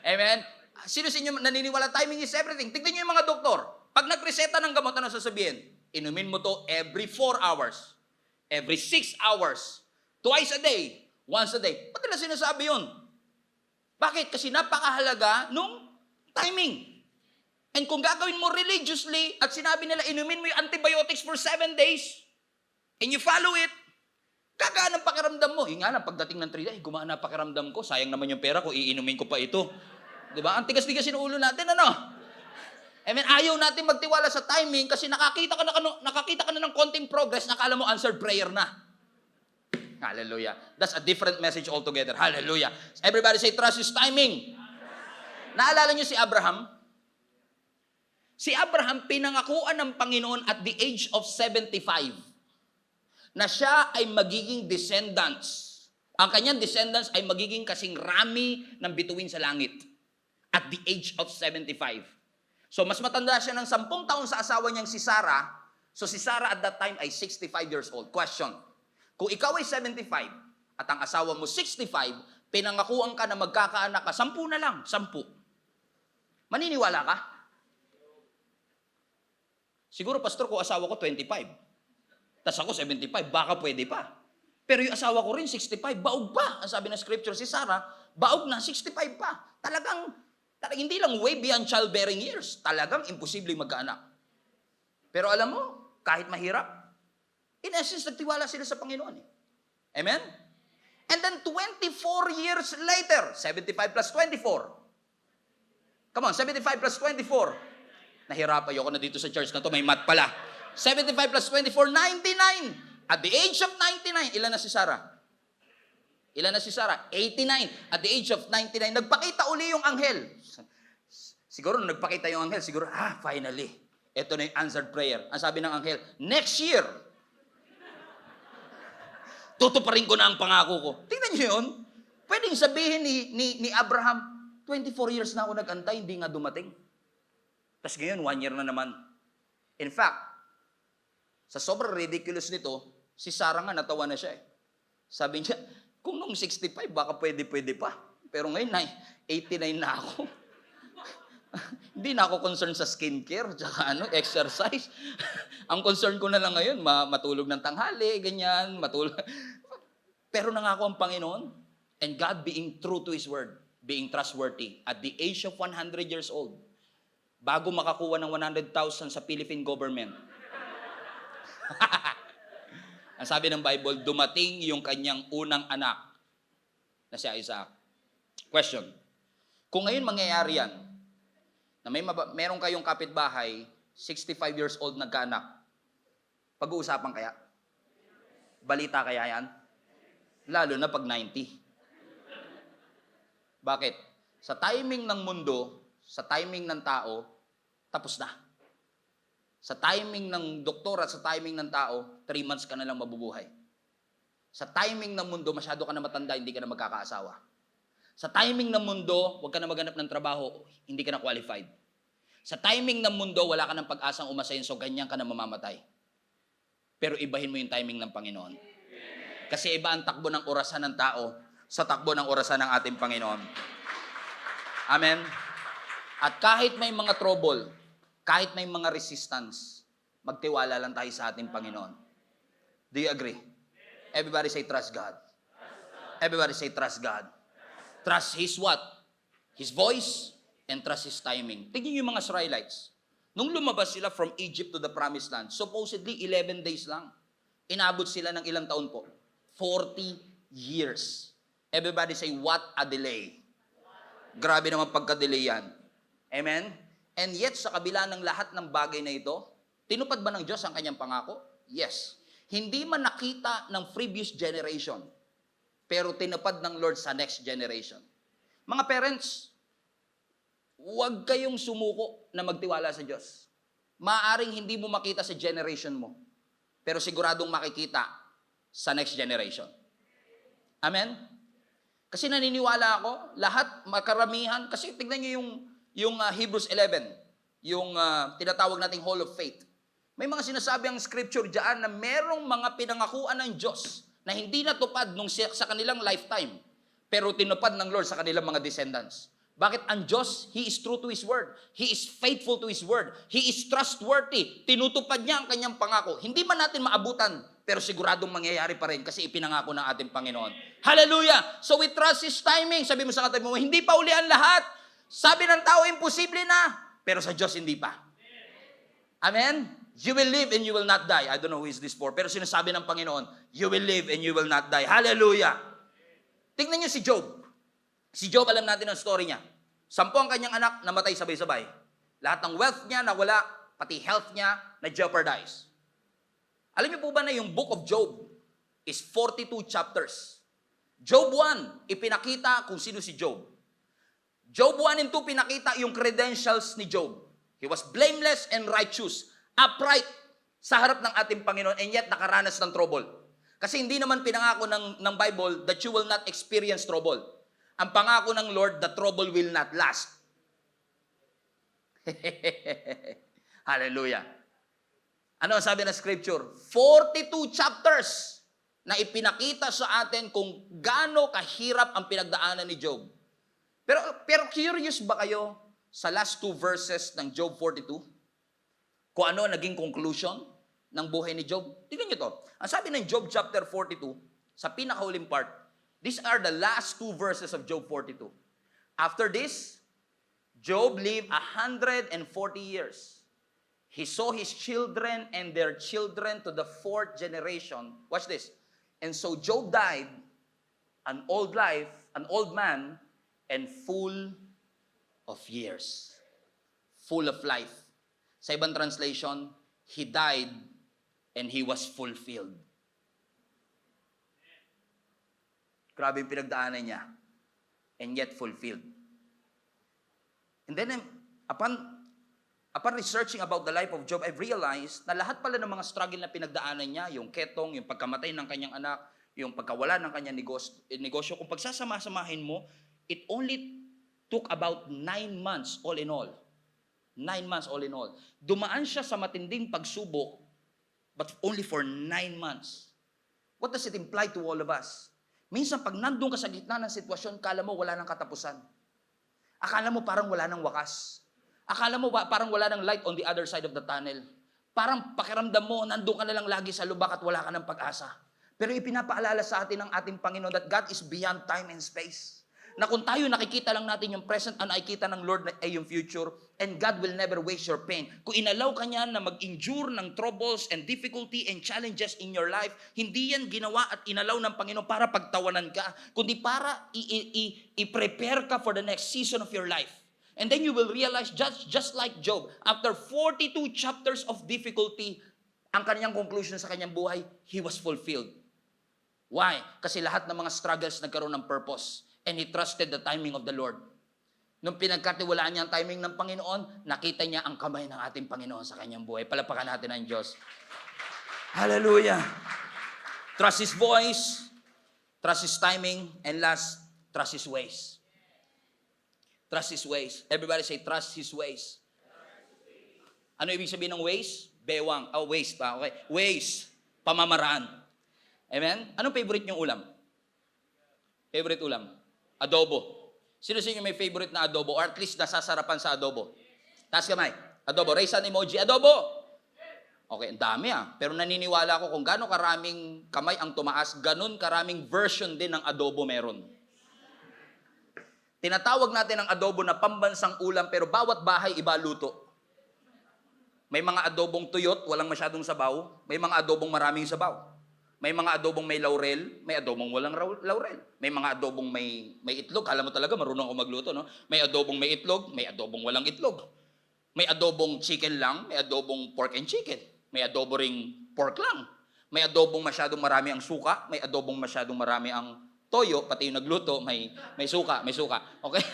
A: Amen? Sino sa inyo naniniwala timing is everything? Tignan niyo yung mga doktor. Pag nagreseta ng gamot, ano sasabihin? Inumin mo to every 4 hours, every 6 hours, twice a day, once a day. Ba't nila sinasabi yun? Bakit? Kasi napakahalaga nung timing. And kung gagawin mo religiously at sinabi nila inumin mo yung antibiotics for 7 days and you follow it, gagaan ang pakiramdam mo. Yung nga lang, pagdating ng 3 days, gumana ang pakiramdam ko. Sayang naman yung pera ko, iinumin ko pa ito. Diba? Ang tigas-tigas yung ulo natin, ano? I mean, ayaw natin magtiwala sa timing kasi nakakita ka na ng konting progress, nakala mo answered prayer na. Hallelujah. That's a different message altogether. Hallelujah. Everybody say, trust is timing. Naalala niyo si Abraham? Si Abraham, pinangakuan ng Panginoon at the age of 75 na siya ay magiging descendants. Ang kanyang descendants ay magiging kasing rami ng bituin sa langit at the age of 75. So mas matanda siya ng 10 taon sa asawa niyang si Sarah. So si Sarah at that time ay 65 years old. Question, kung ikaw ay 75 at ang asawa mo 65, pinangakuan ka na magkakaanak ka, 10 na lang, 10. Maniniwala ka? Siguro, pastor, ko asawa ko 25. Tas ako 75, baka pwede pa. Pero yung asawa ko rin 65, baog pa. Ang sabi ng scripture, si Sarah, baog na, 65 pa. Talagang hindi lang way beyond childbearing years. Talagang imposible magkaanak. Pero alam mo, kahit mahirap, in essence, nagtiwala sila sa Panginoon. Amen? And then 24 years later, 75 plus 24. Come on, 75 plus 24. Nahirap, ayoko na dito sa church na to, may math pala. 75 plus 24, 99. At the age of 99, ilan na si Sarah? Ilan na si Sarah? 89. At the age of 99, nagpakita uli yung anghel. Siguro, nung nagpakita yung anghel, siguro, finally, ito na yung answered prayer. Ang sabi ng anghel, next year, tutuparin ko na ang pangako ko. Tingnan niyo yun. Pwedeng sabihin ni Abraham, 24 years na ako nag-antay, hindi nga dumating. Tapos ngayon, 1 year na naman. In fact, sa sobrang ridiculous nito, si Sarah nga natawa na siya. Sabi niya, kung nung 65, baka pwede pa. Pero ngayon, 89 na ako. Hindi na ako concerned sa skincare, tsaka exercise. Ang concern ko na lang ngayon, matulog ng tanghali, ganyan, matulog. Pero nangako ang Panginoon, and God being true to His word, being trustworthy, at the age of 100 years old, bago makakuha ng 100,000 sa Philippine government. Ang sabi ng Bible, dumating yung kanyang unang anak na si Isaac. Question, kung ngayon mangyayari yan, na meron kayong kapitbahay, 65 years old nagkaanak, pag-uusapan kaya? Balita kaya yan? Lalo na pag 90. Bakit? Sa timing ng mundo, sa timing ng tao, tapos na. Sa timing ng doktor at sa timing ng tao, 3 months ka na lang mabubuhay. Sa timing ng mundo, masyado ka na matanda, hindi ka na magkakaasawa. Sa timing ng mundo, huwag ka na maghanap ng trabaho, hindi ka na qualified. Sa timing ng mundo, wala ka ng pag-asang umasenso, ganyan ka na mamamatay. Pero ibahin mo yung timing ng Panginoon. Kasi iba ang takbo ng orasan ng tao sa takbo ng orasan ng ating Panginoon. Amen? At kahit may mga trouble, kahit may mga resistance, magtiwala lang tayo sa ating Panginoon. Do you agree? Everybody say, trust God. Everybody say, trust God. Trust His what? His voice and trust His timing. Tingnan yung mga Israelites. Nung lumabas sila from Egypt to the Promised Land, supposedly 11 days lang. Inabot sila ng ilang taon po? 40 years. Everybody say, what a delay. Grabe naman pagka-delay yan. Amen? And yet, sa kabila ng lahat ng bagay na ito, tinupad ba ng Diyos ang kanyang pangako? Yes. Hindi man nakita ng previous generation, pero tinupad ng Lord sa next generation. Mga parents, huwag kayong sumuko na magtiwala sa Diyos. Maaring hindi mo makita sa generation mo, pero siguradong makikita sa next generation. Amen? Kasi naniniwala ako, lahat, makaramihan, kasi tignan nyo yung Hebrews 11, yung tinatawag nating Hall of Faith. May mga sinasabi ang scripture diyan na merong mga pinangakuan ng Diyos na hindi natupad sa kanilang lifetime, pero tinupad ng Lord sa kanilang mga descendants. Bakit? Ang Diyos, He is true to His word. He is faithful to His word. He is trustworthy. Tinutupad niya ang kanyang pangako. Hindi man natin maabutan, pero siguradong mangyayari pa rin kasi ipinangako ng ating Panginoon. Hallelujah! So we trust His timing. Sabi mo sa katabi mo, hindi pa uli ang lahat. Sabi ng tao, imposible na. pero sa Diyos hindi pa. Amen? You will live and you will not die. I don't know who is this for, pero sinasabi ng Panginoon, you will live and you will not die. Hallelujah! Tingnan niyo si Job. Si Job, alam natin ang story niya. 10 ang kanyang anak, namatay sabay-sabay. Lahat ng wealth niya nawala, pati health niya na-jeopardize. Alam niyo po ba na yung book of Job is 42 chapters? Job 1, ipinakita kung sino si Job. Job 1 and 2, pinakita yung credentials ni Job. He was blameless and righteous, upright sa harap ng ating Panginoon, and yet nakaranas ng trouble. Kasi hindi naman pinangako ng Bible that you will not experience trouble. Ang pangako ng Lord, the trouble will not last. Hallelujah. Ano ang sabi ng scripture? 42 chapters na ipinakita sa atin kung gaano kahirap ang pinagdaanan ni Job. Pero curious ba kayo sa last 2 verses ng Job 42? Kung ano ang naging conclusion ng buhay ni Job? Tingnan niyo to. Ang sabi ng Job chapter 42, sa pinakahuling part, these are the last 2 verses of Job 42. After this, Job lived 140 years. He saw his children and their children to the 4th generation. Watch this. And so Job died an old man, and full of years. Full of life. Sa ibang translation, he died and he was fulfilled. Grabe yung pinagdaanan niya. And yet fulfilled. And then, upon researching about the life of Job, I've realized na lahat pala ng mga struggle na pinagdaanan niya, yung ketong, yung pagkamatay ng kanyang anak, yung pagkawala ng kanyang negosyo, kung pagsasama-samahin mo, it only took about 9 months all in all. 9 months all in all. Dumaan siya sa matinding pagsubok, but only for 9 months. What does it imply to all of us? Minsan, pag nandun ka sa gitna ng sitwasyon, kala mo wala nang katapusan. Akala mo parang wala nang wakas. Akala mo parang wala nang light on the other side of the tunnel. Parang pakiramdam mo, nandun ka na lang lagi sa lubak at wala ka ng pag-asa. Pero ipinapaalala sa atin ng ating Panginoon that God is beyond time and space. Na kung tayo nakikita lang natin yung present, ang nakikita ng Lord ay yung future, and God will never waste your pain. Kung inalaw ka niya na mag-endure ng troubles and difficulty and challenges in your life, hindi yan ginawa at inalaw ng Panginoon para pagtawanan ka, kundi para i-prepare ka for the next season of your life. And then you will realize, just like Job, after 42 chapters of difficulty, ang kanyang conclusion sa kanyang buhay, he was fulfilled. Why? Kasi lahat ng mga struggles nagkaroon ng purpose. And he trusted the timing of the Lord. Nung pinagkatiwalaan niya ang timing ng Panginoon, nakita niya ang kamay ng ating Panginoon sa kanyang buhay. Palapakan natin ang Diyos. Hallelujah! Trust His voice, trust His timing, and last, trust His ways. Trust His ways. Everybody say, trust His ways. Ano ibig sabihin ng ways? Bewang. Ways pa. Okay. Ways. Pamamaraan. Amen? Anong favorite niyong ulam? Favorite ulam? Adobo. Sino sa inyo may favorite na adobo? Or at least nasasarapan sa adobo? Taas kamay. Adobo. Raise an emoji. Adobo! Okay, ang dami Pero naniniwala ako kung gaano karaming kamay ang tumaas, ganun karaming version din ng adobo meron. Tinatawag natin ang adobo na pambansang ulam, pero bawat bahay iba luto. May mga adobong tuyot, walang masyadong sabaw. May mga adobong maraming sabaw. May mga adobong may laurel, may adobong walang laurel. May mga adobong may itlog. Kala mo talaga marunong ako magluto, no? May adobong may itlog, may adobong walang itlog. May adobong chicken lang, may adobong pork and chicken. May adobo ring pork lang. May adobong masyadong marami ang suka, may adobong masyadong marami ang toyo, pati yung nagluto, may suka. Okay?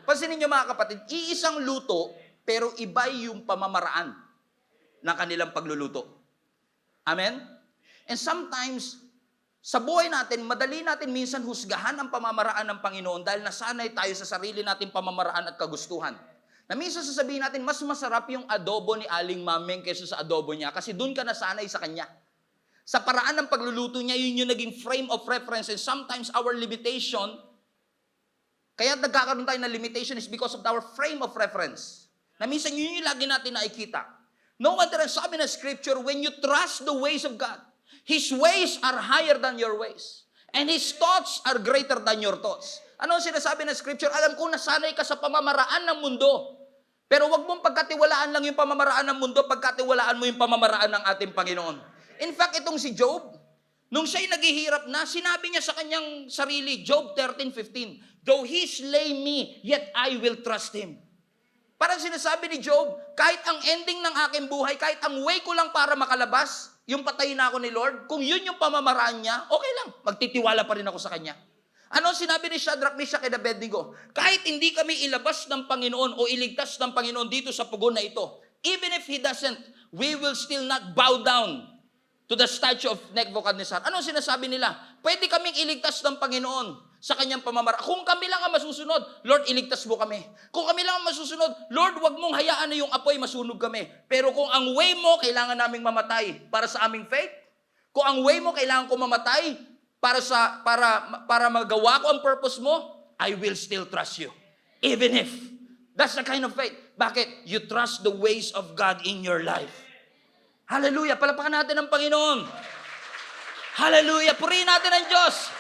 A: Pansinin niyo mga kapatid, iisang luto, pero iba yung pamamaraan ng kanilang pagluluto. Amen? And sometimes, sa buhay natin, madali natin minsan husgahan ang pamamaraan ng Panginoon dahil nasanay tayo sa sarili nating pamamaraan at kagustuhan. Na minsan sasabihin natin, mas masarap yung adobo ni Aling Mameng kaysa sa adobo niya kasi doon ka nasanay sa kanya. Sa paraan ng pagluluto niya, yun yung naging frame of reference. And sometimes our limitation, kaya nagkakaroon tayo ng limitation is because of our frame of reference. Na minsan yun yung lagi natin nakikita. No wonder ang sabi ng scripture, when you trust the ways of God, His ways are higher than your ways. And His thoughts are greater than your thoughts. Ano ang sinasabi ng scripture? Alam ko nasanay ka sa pamamaraan ng mundo. Pero wag mong pagkatiwalaan lang yung pamamaraan ng mundo, pagkatiwalaan mo yung pamamaraan ng ating Panginoon. In fact, itong si Job, nung siya'y naghihirap na, sinabi niya sa kanyang sarili, Job 13:15, "Though he slay me, yet I will trust him." Parang sinasabi ni Job, kahit ang ending ng aking buhay, kahit ang way ko lang para makalabas, yung patayin na ako ni Lord, kung yun yung pamamaraan niya, okay lang, magtitiwala pa rin ako sa Kanya. Ano sinabi ni Shadrach, Meshach, and Abednego? Kahit hindi kami ilabas ng Panginoon o iligtas ng Panginoon dito sa pugon na ito, even if He doesn't, we will still not bow down to the statue of Nebuchadnezzar. Ano sinasabi nila? Pwede kaming iligtas ng Panginoon sa kanyang pamamaraan. Kung kami lang ang masusunod, Lord, iligtas mo kami. Kung kami lang ang masusunod, Lord, wag mong hayaan na yung apoy masunog kami. Pero kung ang way mo, kailangan naming mamatay para sa aming faith, kung ang way mo, kailangan ko mamatay para magawa ko ang purpose mo, I will still trust you. Even if. That's the kind of faith. Bakit? You trust the ways of God in your life. Hallelujah! Palapakan natin ang Panginoon. Hallelujah! Purihin natin ang Diyos.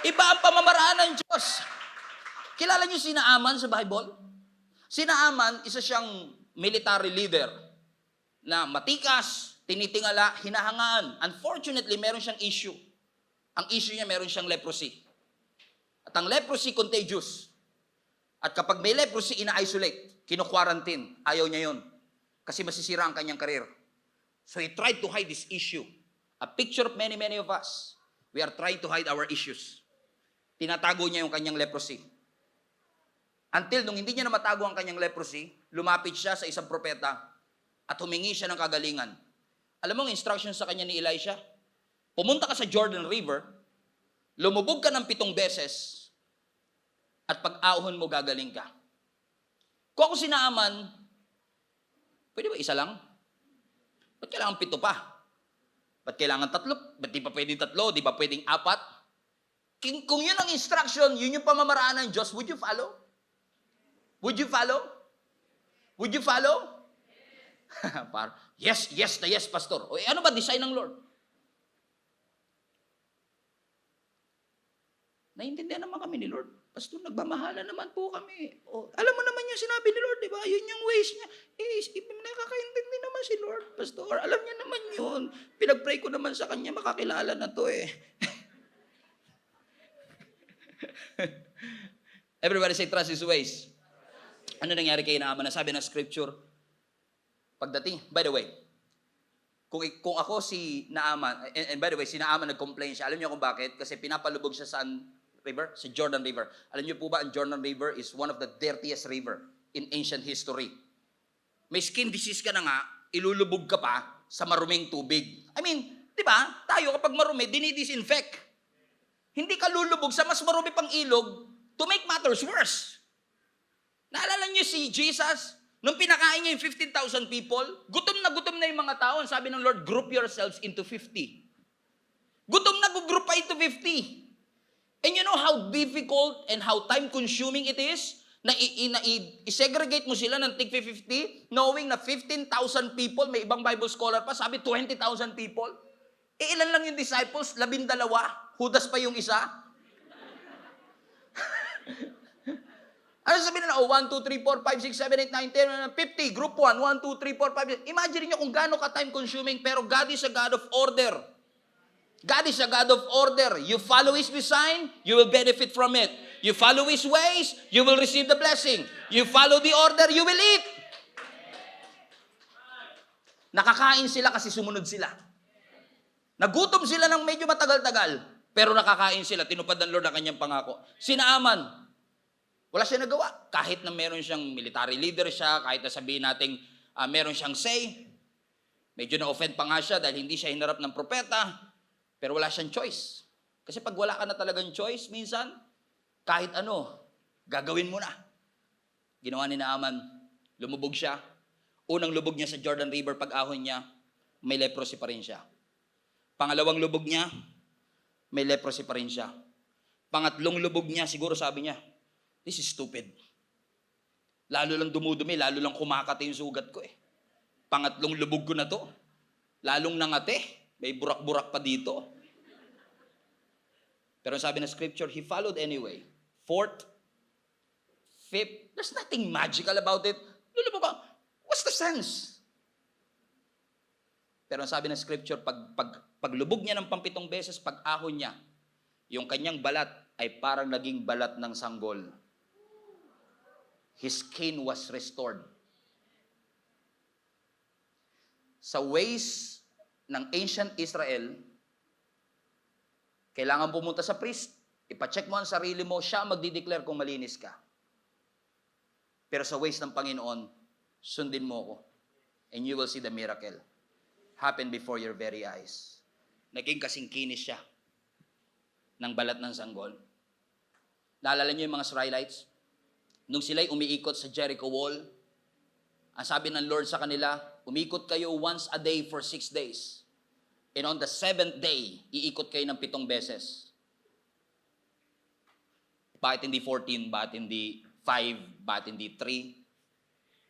A: Iba ang pamamaraan ng Diyos. Kilala niyo si Naaman sa Bible? Si Naaman, isa siyang military leader na matikas, tinitingala, hinahangaan. Unfortunately, meron siyang issue. Ang issue niya, meron siyang leprosy. At ang leprosy, contagious. At kapag may leprosy, ina-isolate, kino-quarantine. Ayaw niya yon kasi masisira ang kanyang karir. So he tried to hide this issue. A picture of many of us. We are trying to hide our issues. Tinatago niya yung kanyang leprosy. Until nung hindi niya na matago ang kanyang leprosy, lumapit siya sa isang propeta at humingi siya ng kagalingan. Alam mo ang instruction sa kanya ni Elisha? Pumunta ka sa Jordan River, lumubog ka ng 7 beses, at pag-ahon mo gagaling ka. Kung ako si Naaman, pwede ba isa lang? Ba't kailangan 7 pa? Ba't kailangan 3? Ba't di pa pwedeng 3? Di ba pwedeng 4? Kung yun ang instruction, yun yung pamamaraan ng Diyos, would you follow? Would you follow? Would you follow? Yes, pastor. O, ano ba design ng Lord? Naintindihan naman kami ni Lord. Pastor, nagmamahala naman po kami. O, alam mo naman yung sinabi ni Lord, di ba? Yun yung ways niya. Nakakaintindi naman si Lord, Pastor. Alam niya naman yun. Pinag-pray ko naman sa kanya, makakilala na to eh. Everybody say, trust His ways. Ano nangyari kay Naaman? Nasabi ng scripture, pagdating, by the way, kung ako si Naaman, and by the way, si Naaman nag-complain siya. Alam niyo kung bakit? Kasi pinapalubog siya sa river, sa Jordan River. Alam niyo po ba, ang Jordan River is one of the dirtiest river in ancient history. May skin disease ka na nga, ilulubog ka pa sa maruming tubig. I mean, di ba? Tayo kapag marumi, dinidisinfect. Hindi ka lulubog sa mas marumi pang ilog to make matters worse. Naalala niyo si Jesus? Nung pinakain niya yung 15,000 people, gutom na yung mga tao. Sabi ng Lord, group yourselves into 50. Gutom na group pa into 50. And you know how difficult and how time-consuming it is na i-segregate mo sila ng tig 50, knowing na 15,000 people, may ibang Bible scholar pa, sabi 20,000 people. Ilan lang yung disciples? 12. Judas pa yung isa. Ano sabihin na, 1, 2, 3, 4, 5, 6, 7, 8, 9, 10, 50, group 1, 1, 2, 3, 4, 5. Imagine niyo kung gaano ka time-consuming, pero God is a God of order. God is a God of order. You follow His design, you will benefit from it. You follow His ways, you will receive the blessing. You follow the order, you will eat. Nakakain sila kasi sumunod sila. Nagutom sila ng medyo matagal-tagal, pero nakakain sila. Tinupad ng Lord ang kanyang pangako. Si Naaman, wala siya nagawa. Kahit na meron siyang military leader siya, kahit na sabihin natin meron siyang say, medyo na-offend pa nga siya dahil hindi siya hinarap ng propeta, pero wala siyang choice. Kasi pag wala ka na talagang choice, minsan, kahit ano, gagawin mo na. Ginawa ni Naaman, lumubog siya. Unang lubog niya sa Jordan River, pag-ahon niya, may leprosy pa rin siya. Pangalawang lubog niya, may leprosy pa rin siya. Pangatlong lubog niya, siguro sabi niya, this is stupid. Lalo lang dumudumi, lalo lang kumakate yung sugat ko eh. Pangatlong lubog ko na to. Lalong nangate, may burak-burak pa dito. Pero sabi ng scripture, he followed anyway. Fourth, fifth, there's nothing magical about it. Lulubog ka. What's the sense? Pero ang sabi ng scripture, paglubog niya ng 7 beses, pag-ahon niya, yung kanyang balat ay parang naging balat ng sanggol. His skin was restored. Sa ways ng ancient Israel, kailangan pumunta sa priest, ipacheck mo ang sarili mo, siya magdideclare kung malinis ka. Pero sa ways ng Panginoon, sundin mo ko, and you will see the miracle happen before your very eyes. Naging kasing kinis siya ng balat ng sanggol. Naalala niyo yung mga Israelites? Nung sila'y umiikot sa Jericho Wall, ang sabi ng Lord sa kanila, umikot kayo once a day for 6 days. And on the 7th day, iikot kayo ng 7 beses. Bakit hindi 14? Bakit hindi 5? Bakit hindi 3?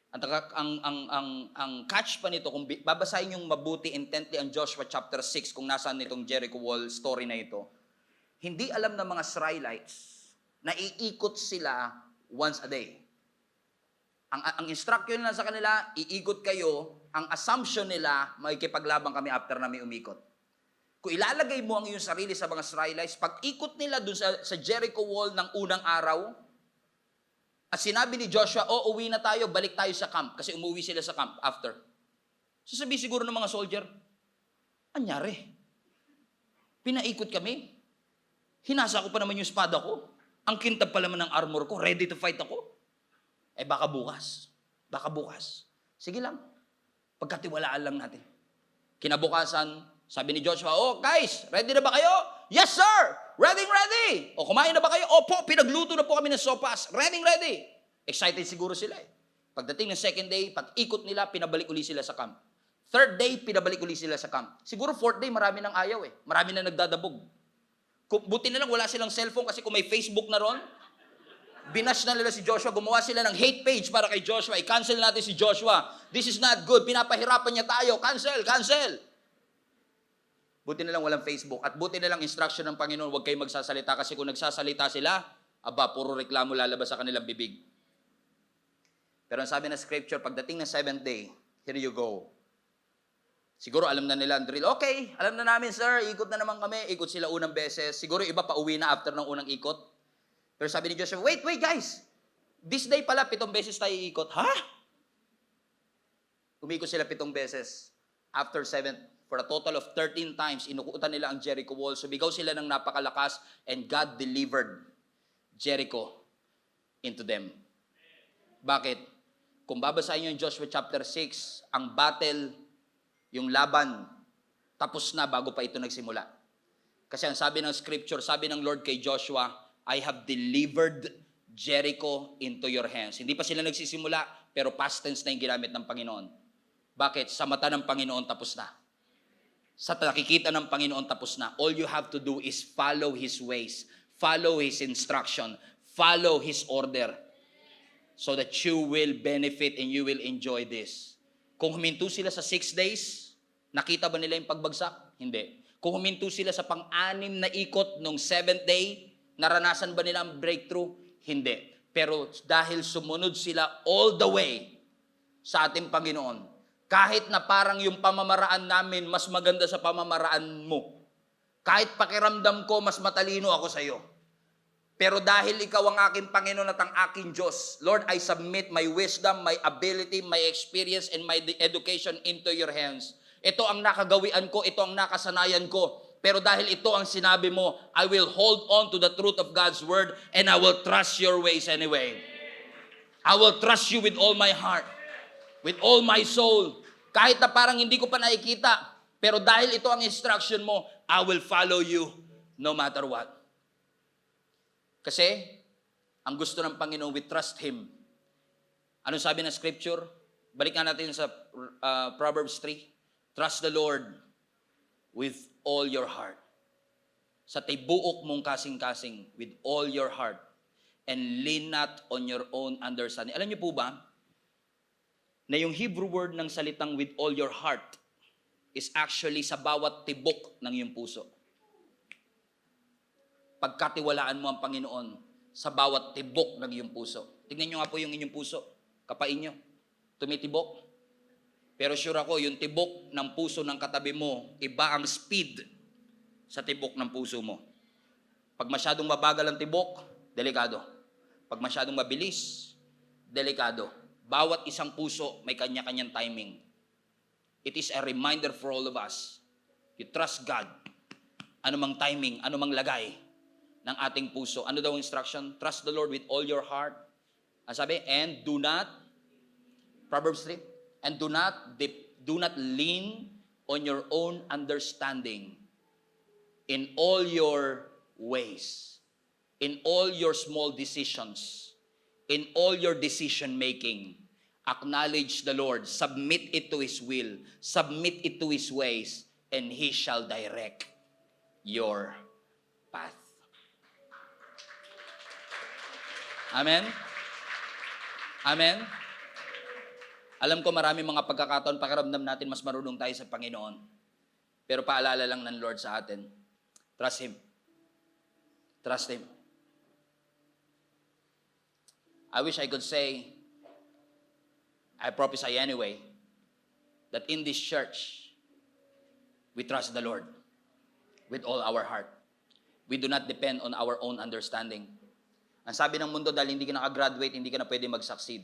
A: Ang catch pa nito, kung babasahin yung mabuti intently ang Joshua chapter 6, kung nasaan nitong Jericho Wall story na ito, hindi alam ng mga Israelites na iikot sila once a day. Ang instruction nila sa kanila, iikot kayo, ang assumption nila, makikipaglaban kami after namin umikot. Kung ilalagay mo ang iyong sarili sa mga Israelites, pag ikot nila dun sa Jericho Wall ng unang araw, at sinabi ni Joshua, uwi na tayo, balik tayo sa camp, kasi umuwi sila sa camp after. Sasabi siguro ng mga soldier, anyari? Pinaikot kami? Hinasa ko pa naman yung espada ko. Ang kintab pa naman ng armor ko, ready to fight ako. Baka bukas. Baka bukas. Sige lang. Pagkatiwalaan lang natin. Kinabukasan, sabi ni Joshua, guys, ready na ba kayo? Yes, sir! Ready! O, kumain na ba kayo? Opo, pinagluto na po kami ng sopas. Ready! Excited siguro sila Pagdating ng 2nd day, pag-ikot nila, pinabalik uli sila sa camp. 3rd day, pinabalik uli sila sa camp. Siguro 4th day, marami nang ayaw Marami na nagdadabog. Buti na lang wala silang cellphone kasi kung may Facebook na ron, binash na nila si Joshua, gumawa sila ng hate page para kay Joshua. I-cancel natin si Joshua. This is not good. Pinapahirapan niya tayo. Cancel. Buti na lang walang Facebook. At buti na lang instruction ng Panginoon, huwag kayong magsasalita kasi kung nagsasalita sila, puro reklamo lalabas sa kanilang bibig. Pero ang sabi ng scripture, pagdating ng 7th day, here you go. Siguro alam na nila ang drill. Okay, alam na namin sir, ikot na naman kami. Ikot sila unang beses. Siguro iba pa uwi na after ng unang ikot. Pero sabi ni Joshua, wait guys. This day pala, 7 beses tayo iikot. Ha? Umikot sila 7 beses. After 7th, for a total of 13 times, inukutan nila ang Jericho Wall. Sumigaw sila ng napakalakas and God delivered Jericho into them. Bakit? Kung babasahin nyo yung Joshua chapter 6, ang battle, yung laban, tapos na bago pa ito nagsimula. Kasi ang sabi ng scripture, sabi ng Lord kay Joshua, I have delivered Jericho into your hands. Hindi pa sila nagsisimula, pero past tense na yung ginamit ng Panginoon. Bakit? Sa mata ng Panginoon, tapos na. Sa nakikita ng Panginoon, tapos na. All you have to do is follow His ways, follow His instruction, follow His order, so that you will benefit and you will enjoy this. Kung huminto sila sa 6 days, nakita ba nila yung pagbagsak? Hindi. Kung huminto sila sa pang-6 na ikot nung 7th day, naranasan ba nila ang breakthrough? Hindi. Pero dahil sumunod sila all the way sa ating Panginoon, kahit na parang yung pamamaraan namin mas maganda sa pamamaraan mo, kahit pakiramdam ko mas matalino ako sa iyo, pero dahil ikaw ang aking Panginoon at ang aking Diyos, Lord, I submit my wisdom, my ability, my experience, and my education into your hands. Ito ang nakagawian ko, ito ang nakasanayan ko. Pero dahil ito ang sinabi mo, I will hold on to the truth of God's word and I will trust your ways anyway. I will trust you with all my heart, with all my soul. Kahit na parang hindi ko pa nakikita, pero dahil ito ang instruction mo, I will follow you no matter what. Kasi, ang gusto ng Panginoon, we trust Him. Anong sabi ng scripture? Balikan natin sa Proverbs 3. Trust the Lord with all your heart. Sa tibuok mong kasing-kasing, with all your heart. And lean not on your own understanding. Alam niyo po ba, na yung Hebrew word ng salitang with all your heart is actually sa bawat tibok ng iyong puso. Pagkatiwalaan mo ang Panginoon sa bawat tibok ng iyong puso. Tignan nyo nga po yung inyong puso. Kapain nyo. tumitibok. Pero sure ako, yung tibok ng puso ng katabi mo, iba ang speed sa tibok ng puso mo. Pag masyadong mabagal ang tibok, delikado. Pag masyadong mabilis, delikado. Bawat isang puso may kanya-kanyang timing. It is a reminder for all of us. You trust God. Anumang timing, anumang lagay ng ating puso. Ano daw ang instruction? Trust the Lord with all your heart. Ang sabi, and do not, Proverbs 3, and do not lean on your own understanding in all your ways, in all your small decisions, in all your decision making. Acknowledge the Lord, submit it to His will, submit it to His ways, and He shall direct your path. Amen? Amen? Alam ko marami mga pagkakataon, pakiramdam natin mas marunong tayo sa Panginoon. Pero paalala lang ng Lord sa atin, trust Him. Trust Him. I wish I could say, I prophesy anyway, that in this church, we trust the Lord with all our heart. We do not depend on our own understanding. Ang sabi ng mundo, dahil hindi ka nakagraduate, hindi ka na pwede mag-succeed.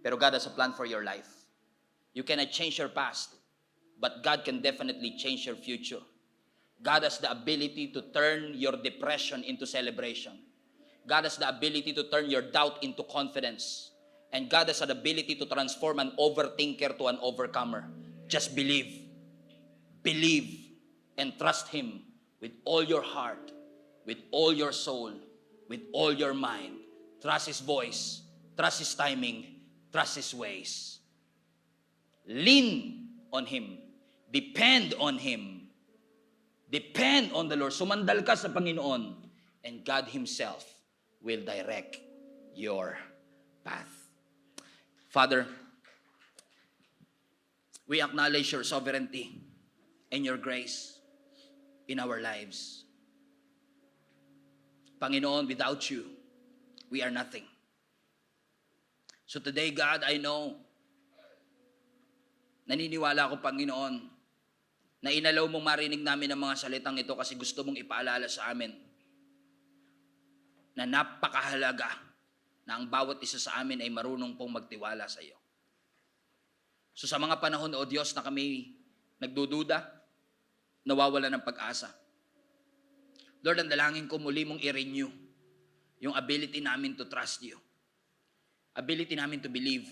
A: Pero God has a plan for your life. You cannot change your past, but God can definitely change your future. God has the ability to turn your depression into celebration. God has the ability to turn your doubt into confidence. And God has an ability to transform an overthinker to an overcomer. Just believe. Believe and trust Him with all your heart, with all your soul, with all your mind. Trust His voice. Trust His timing. Trust His ways. Lean on Him. Depend on Him. Depend on the Lord. Sumandal ka sa Panginoon. And God Himself will direct your path. Father, we acknowledge your sovereignty and your grace in our lives. Panginoon, without you, we are nothing. So today, God, I know, naniniwala ako, Panginoon, na inalaw mong marinig namin ang mga salitang ito kasi gusto mong ipaalala sa amin na napakahalaga na ang bawat isa sa amin ay marunong pong magtiwala sa iyo. So sa mga panahon, O Diyos, na kami nagdududa, nawawala ng pag-asa. Lord, ang dalangin ko muli mong i-renew yung ability namin to trust you. Ability namin to believe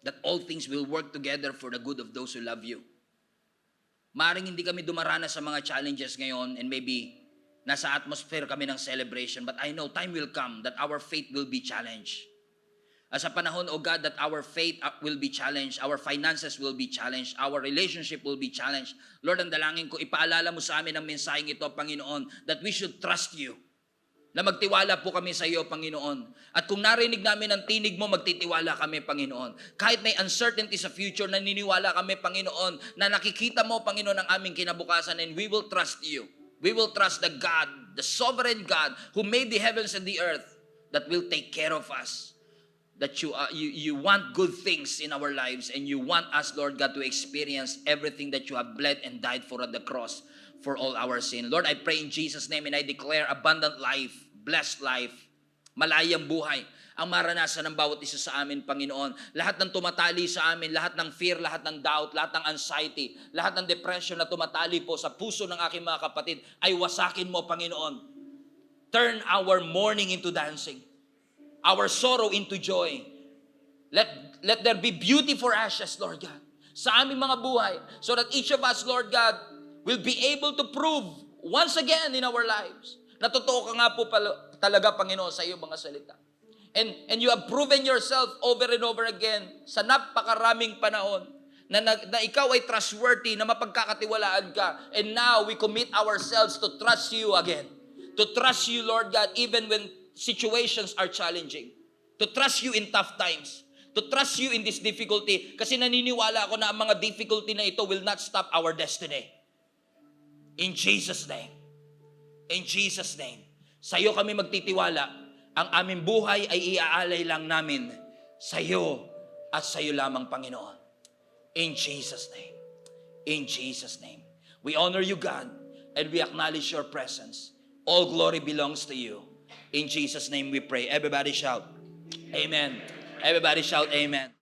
A: that all things will work together for the good of those who love you. Maaring hindi kami dumaranas sa mga challenges ngayon and maybe nasa atmosphere kami ng celebration, but I know time will come that our faith will be challenged. Sa panahon, O God, that our faith will be challenged, our finances will be challenged, our relationship will be challenged. Lord, ang dalangin ko, ipaalala mo sa amin ang mensaheng ito, Panginoon, that we should trust you. Na magtiwala po kami sa iyo, Panginoon. At kung narinig namin ang tinig mo, magtitiwala kami, Panginoon. Kahit may uncertainty sa future, naniniwala kami, Panginoon, na nakikita mo, Panginoon, ang aming kinabukasan, and we will trust you. We will trust the God, the sovereign God who made the heavens and the earth that will take care of us. That you want good things in our lives and you want us, Lord God, to experience everything that you have bled and died for at the cross for all our sin. Lord, I pray in Jesus' name and I declare abundant life, blessed life, malayang buhay ang maranasan ng bawat isa sa amin, Panginoon. Lahat ng tumatali sa amin, lahat ng fear, lahat ng doubt, lahat ng anxiety, lahat ng depression na tumatali po sa puso ng aking mga kapatid, ay wasakin mo, Panginoon. Turn our mourning into dancing, our sorrow into joy. Let there be beauty for ashes, Lord God, sa aming mga buhay, so that each of us, Lord God, will be able to prove once again in our lives na totoo ka nga po talaga, Panginoon, sa iyong mga salita. And you have proven yourself over and over again sa napakaraming panahon na ikaw ay trustworthy, na mapagkakatiwalaan ka. And now we commit ourselves to trust you again. To trust you, Lord God, even when situations are challenging. To trust you in tough times. To trust you in this difficulty. Kasi naniniwala ako na ang mga difficulty na ito will not stop our destiny. In Jesus' name. In Jesus' name. Sa iyo kami magtitiwala. Ang aming buhay ay iaalay lang namin sa iyo, at sa iyo lamang, Panginoon. In Jesus' name. In Jesus' name. We honor you, God, and we acknowledge your presence. All glory belongs to you. In Jesus' name we pray. Everybody shout, Amen. Everybody shout, Amen.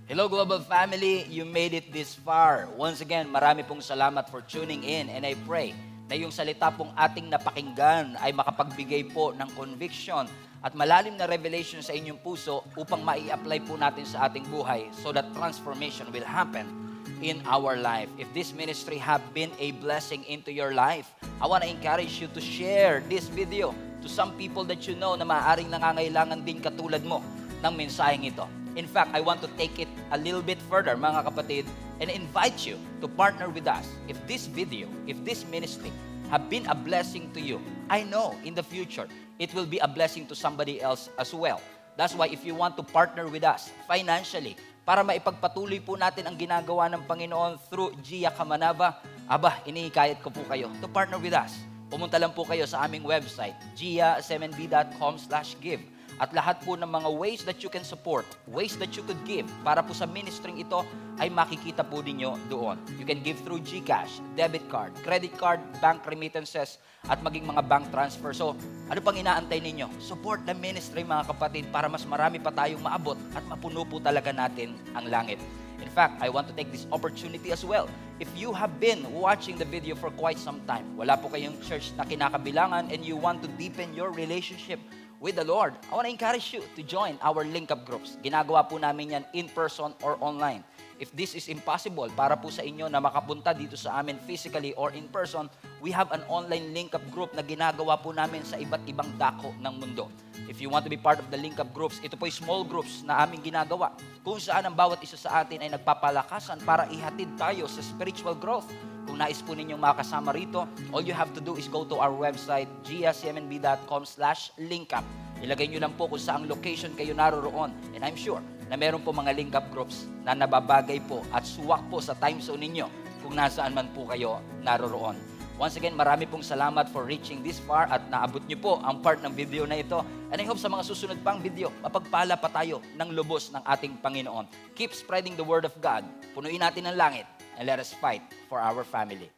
A: Hello, Global Family. You made it this far. Once again, marami pong salamat for tuning in, and I pray na yung salita pong ating napakinggan ay makapagbigay po ng conviction at malalim na revelation sa inyong puso upang mai-apply po natin sa ating buhay so that transformation will happen in our life. If this ministry have been a blessing into your life, I want to encourage you to share this video to some people that you know na maaaring nangangailangan din katulad mo ng mensaheng ito. In fact, I want to take it a little bit further, mga kapatid, and invite you to partner with us. If this video, if this ministry have been a blessing to you, I know in the future, it will be a blessing to somebody else as well. That's why if you want to partner with us financially, para maipagpatuloy po natin ang ginagawa ng Panginoon through Gia Kamanava, inihikayat ko po kayo to partner with us. Pumunta lang po kayo sa aming website, giasmnb.com/give. At lahat po ng mga ways that you can support, ways that you could give para po sa ministering ito ay makikita po ninyo doon. You can give through GCash, debit card, credit card, bank remittances, at maging mga bank transfer. So, ano pang inaantay ninyo? Support the ministry, mga kapatid, para mas marami pa tayong maabot at mapuno po talaga natin ang langit. In fact, I want to take this opportunity as well. If you have been watching the video for quite some time, wala po kayong church na kinakabilangan and you want to deepen your relationship with the Lord, I want to encourage you to join our link-up groups. Ginagawa po namin yan in person or online. If this is impossible para po sa inyo na makapunta dito sa amin physically or in person, we have an online link-up group na ginagawa po namin sa iba't ibang dako ng mundo. If you want to be part of the link-up groups, ito po ay small groups na aming ginagawa kung saan ang bawat isa sa atin ay nagpapalakasan para ihatid tayo sa spiritual growth. Kung nais po ninyong makasama rito, all you have to do is go to our website, giasmnb.com/linkup. Ilagay nyo lang po kung saang location kayo naroroon. And I'm sure na meron po mga link-up groups na nababagay po at suwak po sa time zone ninyo kung nasaan man po kayo naroroon. Once again, marami pong salamat for reaching this far at naabot nyo po ang part ng video na ito. And I hope sa mga susunod pang video, mapagpala pa tayo ng lubos ng ating Panginoon. Keep spreading the word of God. Punuin natin ang langit and let us fight for our family.